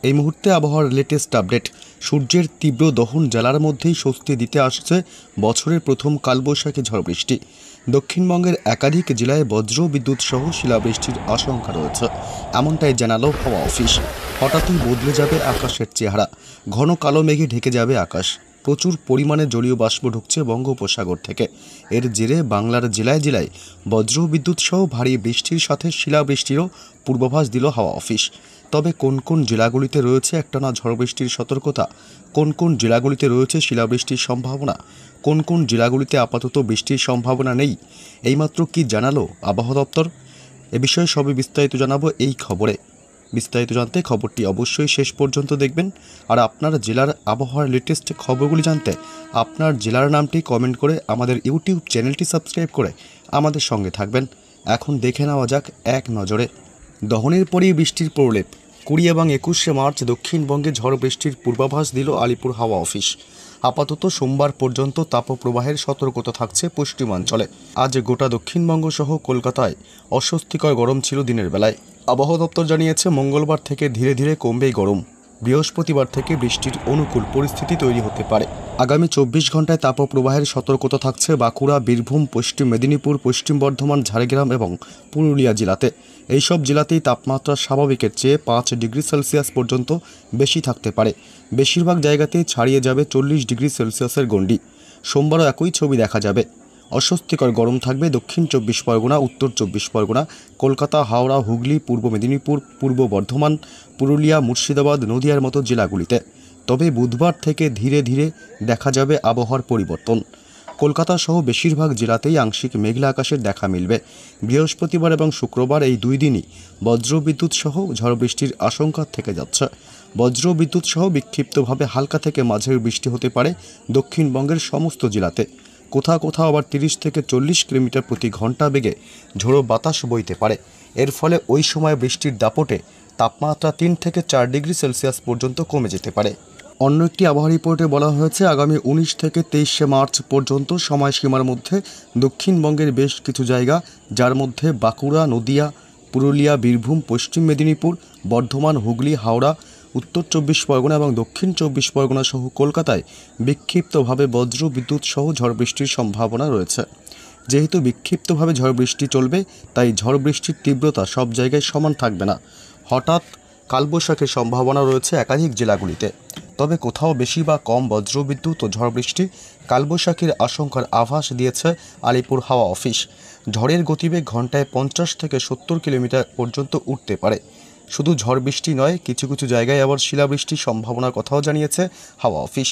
এই মুহূর্তে আবহাওয়ার লেটেস্ট আপডেট। সূর্যের তীব্র দহন জ্বালার মধ্যেই স্বস্তি দিতে আসছে বছরের প্রথম কালবৈশাখী ঝড় বৃষ্টি। দক্ষিণবঙ্গের একাধিক জেলায় বজ্র বিদ্যুৎ সহ শিলাবৃষ্টির আশঙ্কা রয়েছে, এমনটাই জানালো হাওয়া অফিস। হঠাৎই বদলে যাবে আকাশের চেহারা, ঘন কালো মেঘে ঢেকে যাবে আকাশ। প্রচুর পরিমাণে জলীয় বাষ্প ঢুকছে বঙ্গোপসাগর থেকে। এর জেরে বাংলার জেলায় জেলায় বজ্র বিদ্যুৎ সহ ভারী বৃষ্টির সাথে শিলাবৃষ্টিরও পূর্বাভাস দিল হাওয়া অফিস। তবে কোন কোন জেলাগুলিতে রয়েছে একটানা ঝড় বৃষ্টির সতর্কতা, কোন কোন জেলাগুলিতে রয়েছে শিলাবৃষ্টির সম্ভাবনা, কোন কোন জেলাগুলিতে আপাতত বৃষ্টির সম্ভাবনা নেই, এইমাত্র কি জানালো আবহাওয়া দপ্তর, এ বিষয়ে সবই বিস্তারিত জানাবো এই খবরে। বিস্তারিত জানতে খবরটি অবশ্যই শেষ পর্যন্ত দেখবেন। আর আপনার জেলার আবহাওয়ার লেটেস্ট খবরগুলি জানতে আপনার জেলার নামটি কমেন্ট করে আমাদের ইউটিউব চ্যানেলটি সাবস্ক্রাইব করে আমাদের সঙ্গে থাকবেন। এখন দেখে নেওয়া যাক এক নজরে দহনের পরেই বৃষ্টির প্রলেপ। 20 এবং 21শে মার্চ দক্ষিণবঙ্গে ঝড় বৃষ্টির পূর্বাভাস দিল আলিপুর হাওয়া অফিস। আপাতত সোমবার পর্যন্ত তাপপ্রবাহের সতর্কতা থাকছে পশ্চিমাঞ্চলে। আজ গোটা দক্ষিণবঙ্গ সহ কলকাতায় অস্বস্তিকর গরম ছিল দিনের বেলায়। আবহাওয়া দপ্তর জানিয়েছে মঙ্গলবার থেকে ধীরে ধীরে কমবে গরম। বৃহস্পতিবার থেকে বৃষ্টির অনুকূল পরিস্থিতি তৈরি হতে পারে। আগামী 24 ঘন্টায় তাপপ্রবাহের সতর্কতা থাকছে বাঁকুড়া, বীরভূম, পশ্চিম মেদিনীপুর, পশ্চিম বর্ধমান, ঝাড়গ্রাম এবং পুরুলিয়া জেলাতে। এইসব জেলাতেই তাপমাত্রা স্বাভাবিকের চেয়ে 5 ডিগ্রি সেলসিয়াস পর্যন্ত বেশি থাকতে পারে। বেশিরভাগ জায়গাতেই ছাড়িয়ে যাবে 40 ডিগ্রি সেলসিয়াসের গণ্ডি। সোমবারও একই ছবি দেখা যাবে। অস্বস্তিকর গরম থাকবে দক্ষিণ 24 পরগনা, উত্তর 24 পরগনা, কলকাতা, হাওড়া, হুগলি, পূর্ব মেদিনীপুর, পূর্ব বর্ধমান, পুরুলিয়া, মুর্শিদাবাদ, নদিয়ার মতো জেলাগুলিতে। তবে বুধবার থেকে ধীরে ধীরে দেখা যাবে আবহাওয়ার পরিবর্তন। কলকাতা সহ বেশিরভাগ জেলাতেই আংশিক মেঘলা আকাশের দেখা মিলবে। বৃহস্পতিবার এবং শুক্রবার এই দুই দিনই বজ্রবিদ্যুৎ সহ ঝড় বৃষ্টির আশঙ্কা থেকে যাচ্ছে। বজ্রবিদ্যুৎ সহ বিক্ষিপ্তভাবে হালকা থেকে মাঝারি বৃষ্টি হতে পারে দক্ষিণবঙ্গের সমস্ত জেলাতে। কোথাও কোথাও আবার 30 থেকে 40 কিলোমিটার প্রতি ঘন্টা বেগে ঝোড়ো বাতাস বইতে পারে। এর ফলে ওই সময় বৃষ্টির দাপটে তাপমাত্রা 3 থেকে 4 ডিগ্রি সেলসিয়াস পর্যন্ত কমে যেতে পারে। অন্য একটি আবহাওয়া রিপোর্টে বলা হয়েছে আগামী 19 থেকে 23শে মার্চ পর্যন্ত সময়সীমার মধ্যে দক্ষিণবঙ্গের বেশ কিছু জায়গা, যার মধ্যে বাঁকুড়া, নদিয়া, পুরুলিয়া, বীরভূম, পশ্চিম মেদিনীপুর, বর্ধমান, হুগলি, হাওড়া, উত্তর 24 পরগনা এবং দক্ষিণ 24 পরগনা সহ কলকাতায় বিক্ষিপ্তভাবে বজ্র বিদ্যুৎ সহ ঝড় বৃষ্টির সম্ভাবনা রয়েছে। যেহেতু বিক্ষিপ্তভাবে ঝড় বৃষ্টি চলবে, তাই ঝড় বৃষ্টির তীব্রতা সব জায়গায় সমান থাকবে না। হঠাৎ কালবৈশাখীর সম্ভাবনা রয়েছে একাধিক জেলাগুলিতে। তবে কোথাও বেশি বা কম বজ্রবিদ্যুৎ ও ঝড় বৃষ্টি, কালবৈশাখীর আশঙ্কার আভাস দিয়েছে আলিপুর হাওয়া অফিস। ঝড়ের গতিবেগ ঘন্টায় 50 থেকে 70 কিলোমিটার পর্যন্ত উঠতে পারে। শুধু ঝড় বৃষ্টি নয়, কিছু কিছু জায়গায় আবার শিলাবৃষ্টির সম্ভাবনার কথাও জানিয়েছে হাওয়া অফিস।